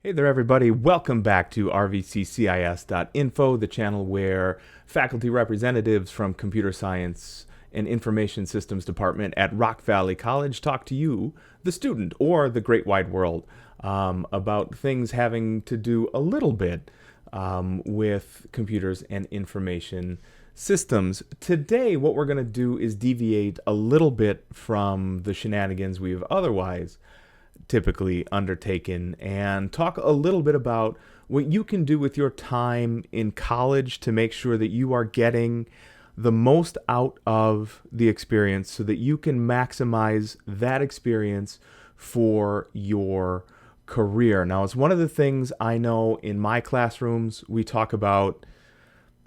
Hey there, everybody. Welcome back to RVCCIS.info, the channel where faculty representatives from Computer Science and Information Systems Department at Rock Valley College talk to you, the student, or the great wide world, about things having to do a little bit with computers and information systems. Today, what we're going to do is deviate a little bit from the shenanigans we've otherwise typically undertaken and talk a little bit about what you can do with your time in college to make sure that you are getting the most out of the experience so that you can maximize that experience for your career. Now, it's one of the things I know in my classrooms we talk about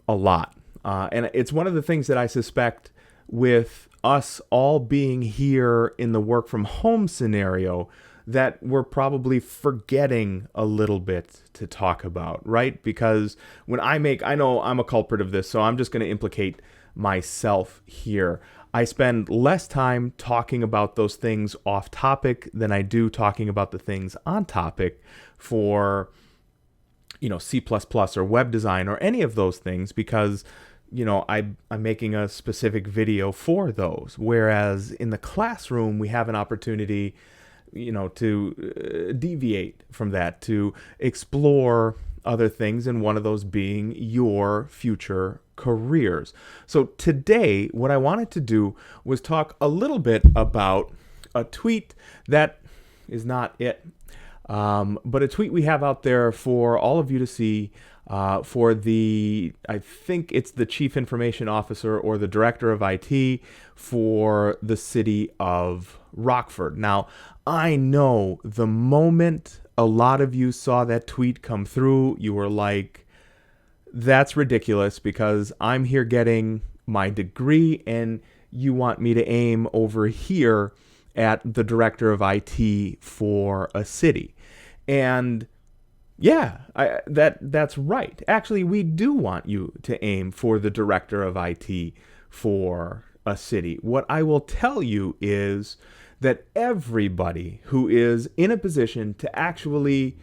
a lot. And it's one of the things that I suspect with us all being here in the work from home scenario that we're probably forgetting a little bit to talk about, right? Because I know I'm a culprit of this, so I'm just going to implicate myself here. I spend less time talking about those things off topic than I do talking about the things on topic for, C++ or web design or any of those things because, I'm making a specific video for those. Whereas in the classroom, we have an opportunity to deviate from that, to explore other things, and one of those being your future careers. So today, what I wanted to do was talk a little bit about a tweet that is not it, but a tweet we have out there for all of you to see for I think it's the Chief Information Officer or the Director of IT for the city of Rockford. Now, I know the moment a lot of you saw that tweet come through, you were like, that's ridiculous because I'm here getting my degree and you want me to aim over here at the Director of IT for a city. And yeah, that's right. Actually, we do want you to aim for the Director of IT for a city. What I will tell you is that everybody who is in a position to actually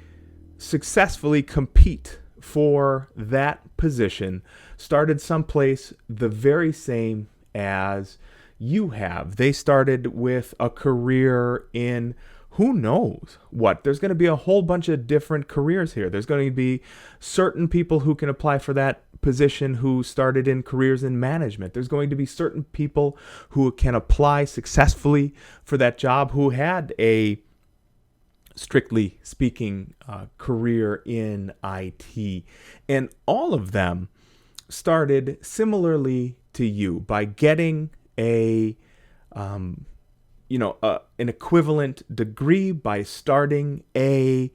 successfully compete for that position started someplace the very same as you have. They started with a career in who knows what. There's going to be a whole bunch of different careers here. There's going to be certain people who can apply for that position who started in careers in management. There's going to be certain people who can apply successfully for that job who had a, strictly speaking, career in IT. And all of them started similarly to you by getting an equivalent degree, by starting a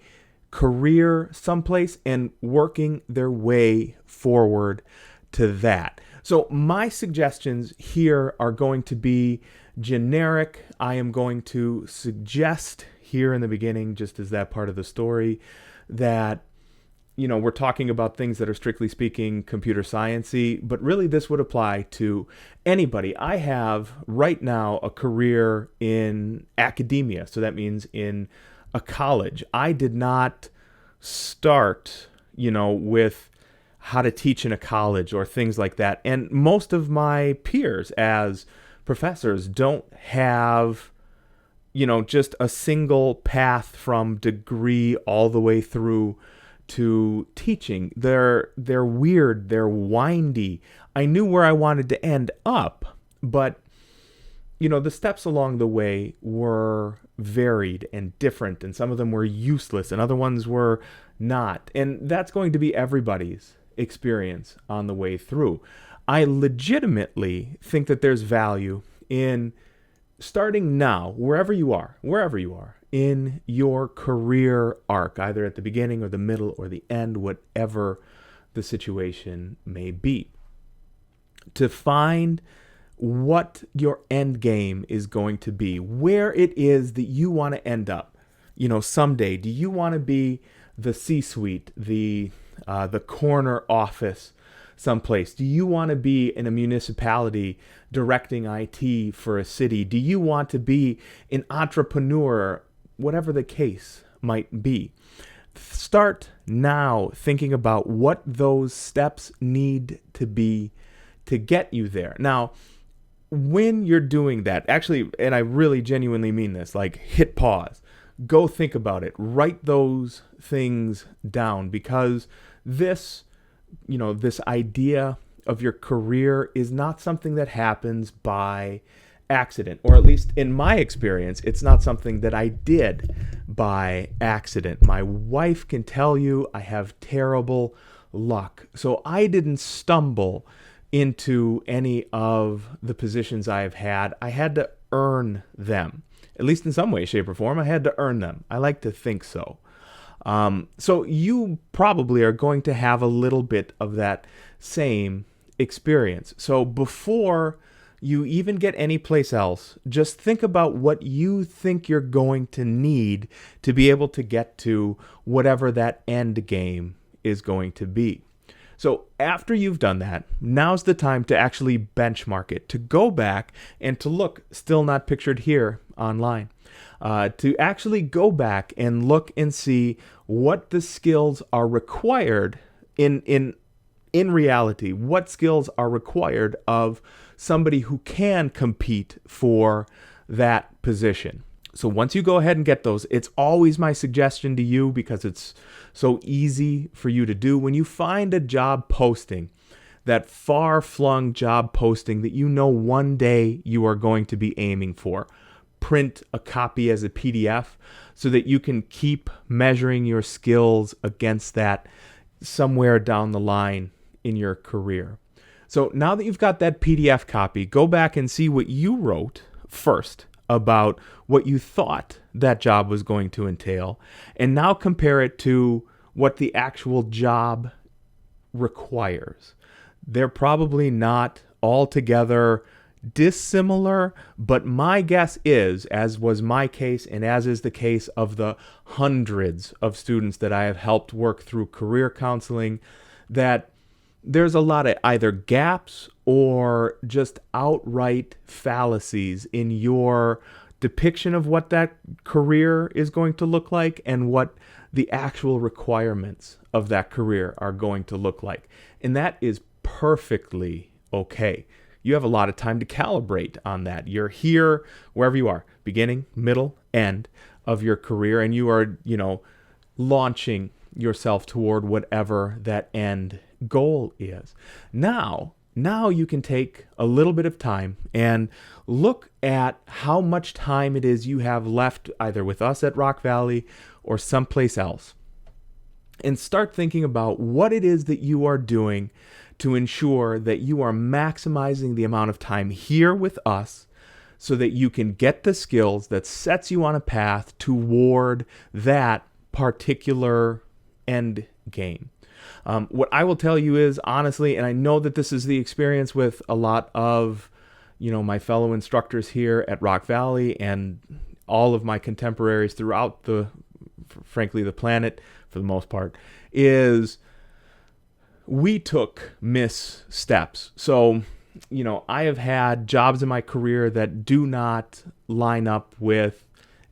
career someplace and working their way forward to that. So my suggestions here are going to be generic. I am going to suggest here in the beginning, just as that part of the story, that we're talking about things that are strictly speaking computer science-y, but really this would apply to anybody. I have right now a career in academia, so that means in a college. I did not start, with how to teach in a college or things like that. And most of my peers as professors don't have, just a single path from degree all the way through to teaching. They're weird, they're windy. I knew where I wanted to end up, but the steps along the way were varied and different, and some of them were useless and other ones were not. And that's going to be everybody's experience on the way through. I legitimately think that there's value in starting now, wherever you are, in your career arc, either at the beginning or the middle or the end, whatever the situation may be, to find what your end game is going to be, where it is that you want to end up. Someday, do you want to be the C-suite, the corner office someplace? Do you want to be in a municipality directing IT for a city? Do you want to be an entrepreneur? Whatever the case might be. Start now thinking about what those steps need to be to get you there. Now, when you're doing that, actually, and I really genuinely mean this, like hit pause, go think about it, write those things down, because this idea of your career is not something that happens by accident, or at least in my experience, it's not something that I did by accident. My wife can tell you I have terrible luck. So I didn't stumble into any of the positions I have had. I had to earn them. At least in some way, shape, or form, I had to earn them. I like to think so. So you probably are going to have a little bit of that same experience. So before you even get any place else, just think about what you think you're going to need to be able to get to whatever that end game is going to be. So after you've done that, now's the time to actually benchmark it, to go back and to look, still not pictured here online, to actually go back and look and see what the skills are required in reality, what skills are required of somebody who can compete for that position. So once you go ahead and get those, it's always my suggestion to you, because it's so easy for you to do. When you find a job posting, that far-flung job posting that you know one day you are going to be aiming for, print a copy as a PDF so that you can keep measuring your skills against that somewhere down the line in your career. So now that you've got that PDF copy, go back and see what you wrote first about what you thought that job was going to entail, and now compare it to what the actual job requires. They're probably not altogether dissimilar, but my guess is, as was my case and as is the case of the hundreds of students that I have helped work through career counseling, that there's a lot of either gaps or just outright fallacies in your depiction of what that career is going to look like and what the actual requirements of that career are going to look like. And that is perfectly okay. You have a lot of time to calibrate on that. You're here wherever you are, beginning, middle, end of your career, and you are, launching yourself toward whatever that end goal is. Now you can take a little bit of time and look at how much time it is you have left, either with us at Rock Valley or someplace else, and start thinking about what it is that you are doing to ensure that you are maximizing the amount of time here with us so that you can get the skills that sets you on a path toward that particular end game. What I will tell you is, honestly, and I know that this is the experience with a lot of, my fellow instructors here at Rock Valley and all of my contemporaries throughout the planet for the most part, is we took missteps. So, I have had jobs in my career that do not line up with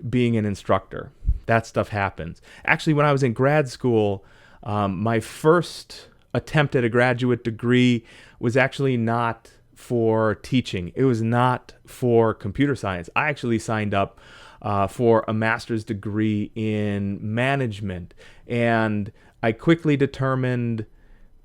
being an instructor. That stuff happens. Actually, when I was in grad school, my first attempt at a graduate degree was actually not for teaching. It was not for computer science. I actually signed up for a master's degree in management, and I quickly determined,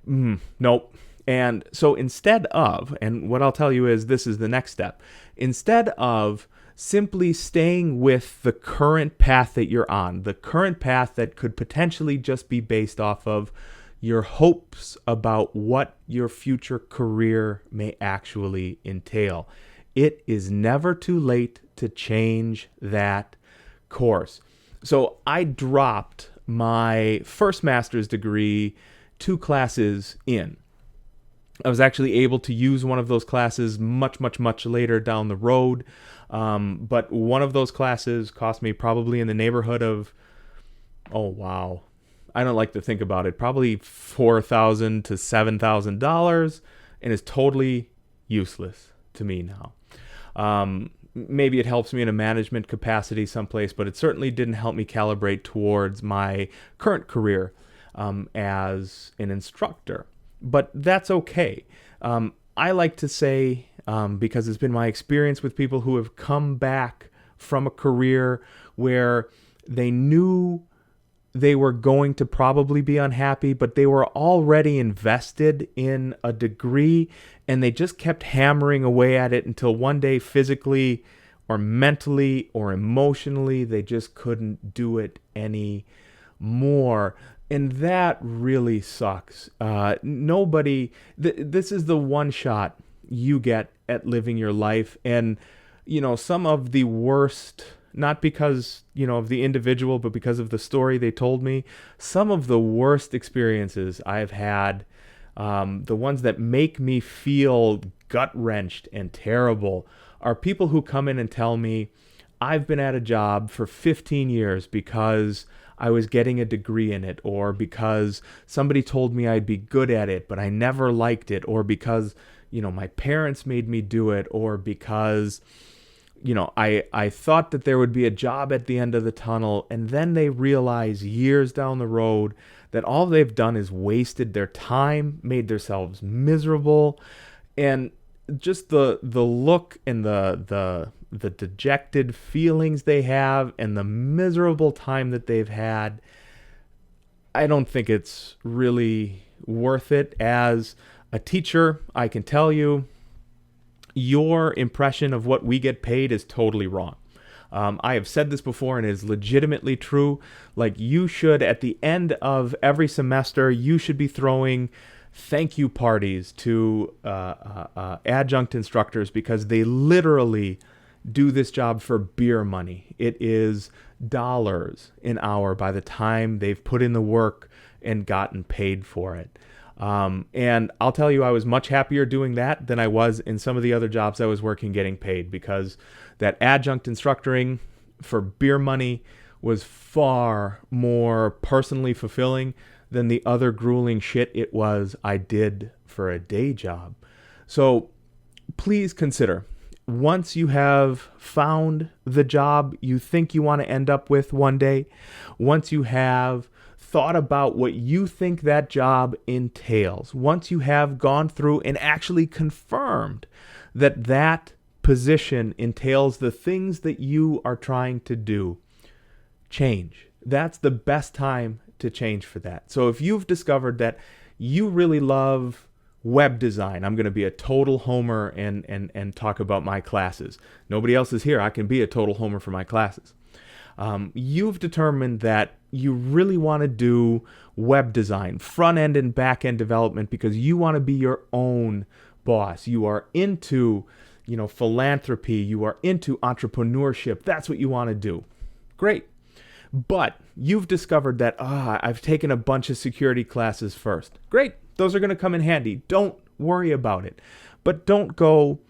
nope. And so instead of, and what I'll tell you is this is the next step, instead of simply staying with the current path that you're on, the current path that could potentially just be based off of your hopes about what your future career may actually entail, it is never too late to change that course. So I dropped my first master's degree 2 classes in. I was actually able to use one of those classes much later down the road. But one of those classes cost me probably in the neighborhood of, I don't like to think about it, probably $4,000 to $7,000, and is totally useless to me now. maybe it helps me in a management capacity someplace, but it certainly didn't help me calibrate towards my current career as an instructor. But that's okay. I like to say, because it's been my experience with people who have come back from a career where they knew they were going to probably be unhappy, but they were already invested in a degree and they just kept hammering away at it until one day, physically or mentally or emotionally, they just couldn't do it anymore. And that really sucks. This is the one shot you get at living your life. And, some of the worst, not because, of the individual, but because of the story they told me, some of the worst experiences I've had, the ones that make me feel gut-wrenched and terrible, are people who come in and tell me, I've been at a job for 15 years because I was getting a degree in it, or because somebody told me I'd be good at it, but I never liked it, or because, my parents made me do it, or because, I thought that there would be a job at the end of the tunnel, and then they realize years down the road that all they've done is wasted their time, made themselves miserable, and just the look and the dejected feelings they have and the miserable time that they've had, I don't think it's really worth it. As a teacher, I can tell you, your impression of what we get paid is totally wrong. I have said this before and it is legitimately true. Like, you should, at the end of every semester, you should be throwing thank you parties to adjunct instructors, because they literally do this job for beer money. It is dollars an hour by the time they've put in the work and gotten paid for it. And I'll tell you, I was much happier doing that than I was in some of the other jobs I was working getting paid, because that adjunct instructoring for beer money was far more personally fulfilling than the other grueling shit it was I did for a day job. So please consider, once you have found the job you think you want to end up with one day, once you have thought about what you think that job entails, once you have gone through and actually confirmed that that position entails the things that you are trying to do, change. That's the best time to change for that. So if you've discovered that you really love web design, I'm going to be a total homer and talk about my classes. Nobody else is here. I can be a total homer for my classes. You've determined that you really want to do web design, front end and back end development, because you want to be your own boss. You are into, philanthropy. You are into entrepreneurship. That's what you want to do. Great. But you've discovered that, I've taken a bunch of security classes first. Great. Those are going to come in handy. Don't worry about it. But don't go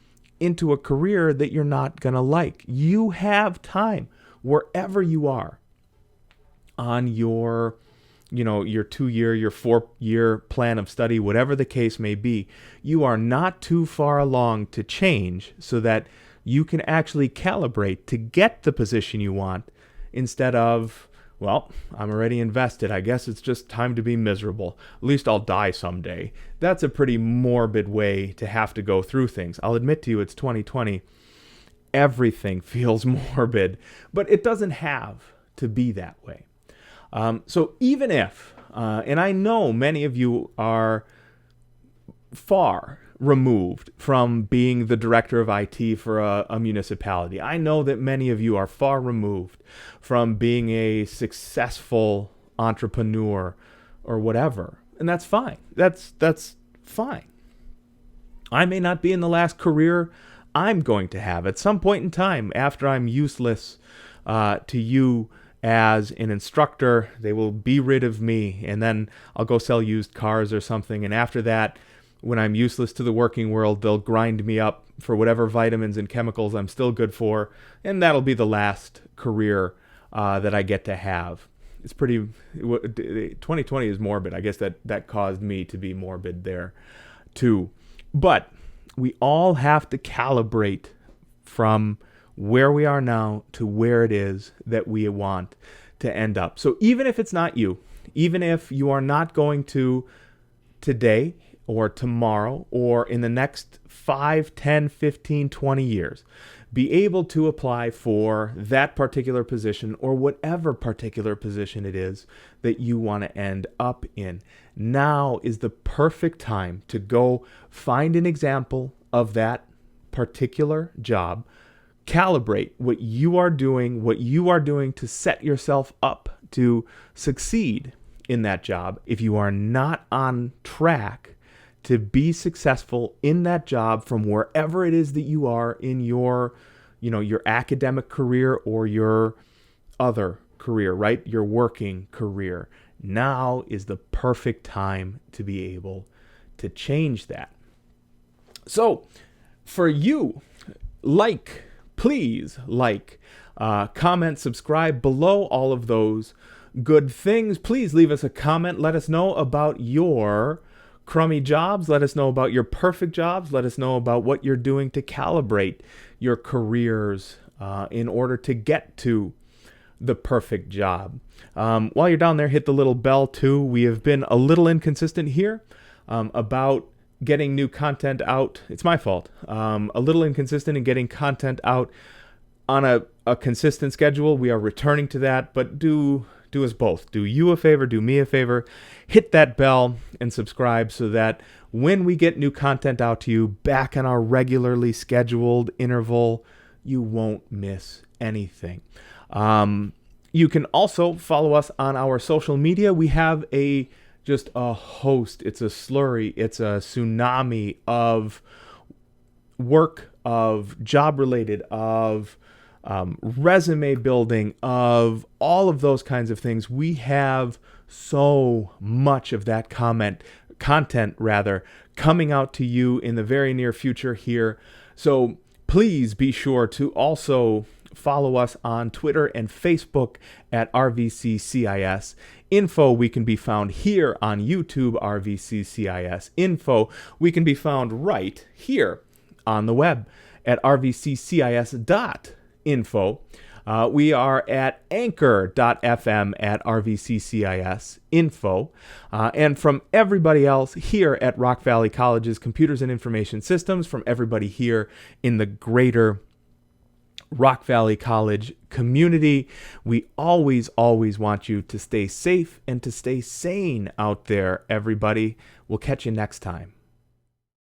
into a career that you're not going to like. You have time wherever you are on your, your 2-year, your 4-year plan of study, whatever the case may be. You are not too far along to change so that you can actually calibrate to get the position you want, instead of, well, I'm already invested. I guess it's just time to be miserable. At least I'll die someday. That's a pretty morbid way to have to go through things. I'll admit to you, it's 2020. Everything feels morbid, but it doesn't have to be that way. So even if, and I know many of you are far removed from being the director of IT for a municipality. I know that many of you are far removed from being a successful entrepreneur or whatever. And that's fine. That's fine. I may not be in the last career I'm going to have. At some point in time, after I'm useless to you as an instructor, they will be rid of me, and then I'll go sell used cars or something. And after that, when I'm useless to the working world, they'll grind me up for whatever vitamins and chemicals I'm still good for, and that'll be the last career that I get to have. It's pretty, 2020 is morbid. I guess that caused me to be morbid there too. But we all have to calibrate from where we are now to where it is that we want to end up. So even if it's not you, even if you are not going to today or tomorrow or in the next 5, 10, 15, 20 years, be able to apply for that particular position or whatever particular position it is that you want to end up in. Now is the perfect time to go find an example of that particular job, calibrate what you are doing to set yourself up to succeed in that job. If you are not on track to be successful in that job from wherever it is that you are in your academic career or your other career, right? Your working career. Now is the perfect time to be able to change that. So for you, please comment, subscribe below all of those good things. Please leave us a comment. Let us know about your crummy jobs. Let us know about your perfect jobs. Let us know about what you're doing to calibrate your careers in order to get to the perfect job. While you're down there, hit the little bell too. We have been a little inconsistent here about getting new content out. It's my fault. A little inconsistent in getting content out on a consistent schedule. We are returning to that, but do us both. Do you a favor, do me a favor. Hit that bell and subscribe so that when we get new content out to you back on our regularly scheduled interval, you won't miss anything. You can also follow us on our social media. We have just a host. It's a slurry. It's a tsunami of work, of job-related, of resume building, of all of those kinds of things. We have so much of that content coming out to you in the very near future here. So please be sure to also follow us on Twitter and Facebook at RVCCIS. Info, we can be found here on YouTube, RVCCIS. Info, we can be found right here on the web at rvccis.info. We are at anchor.fm at RVCCIS info. And from everybody else here at Rock Valley College's Computers and Information Systems, from everybody here in the greater Rock Valley College community, we always want you to stay safe and to stay sane out there, everybody. We'll catch you next time.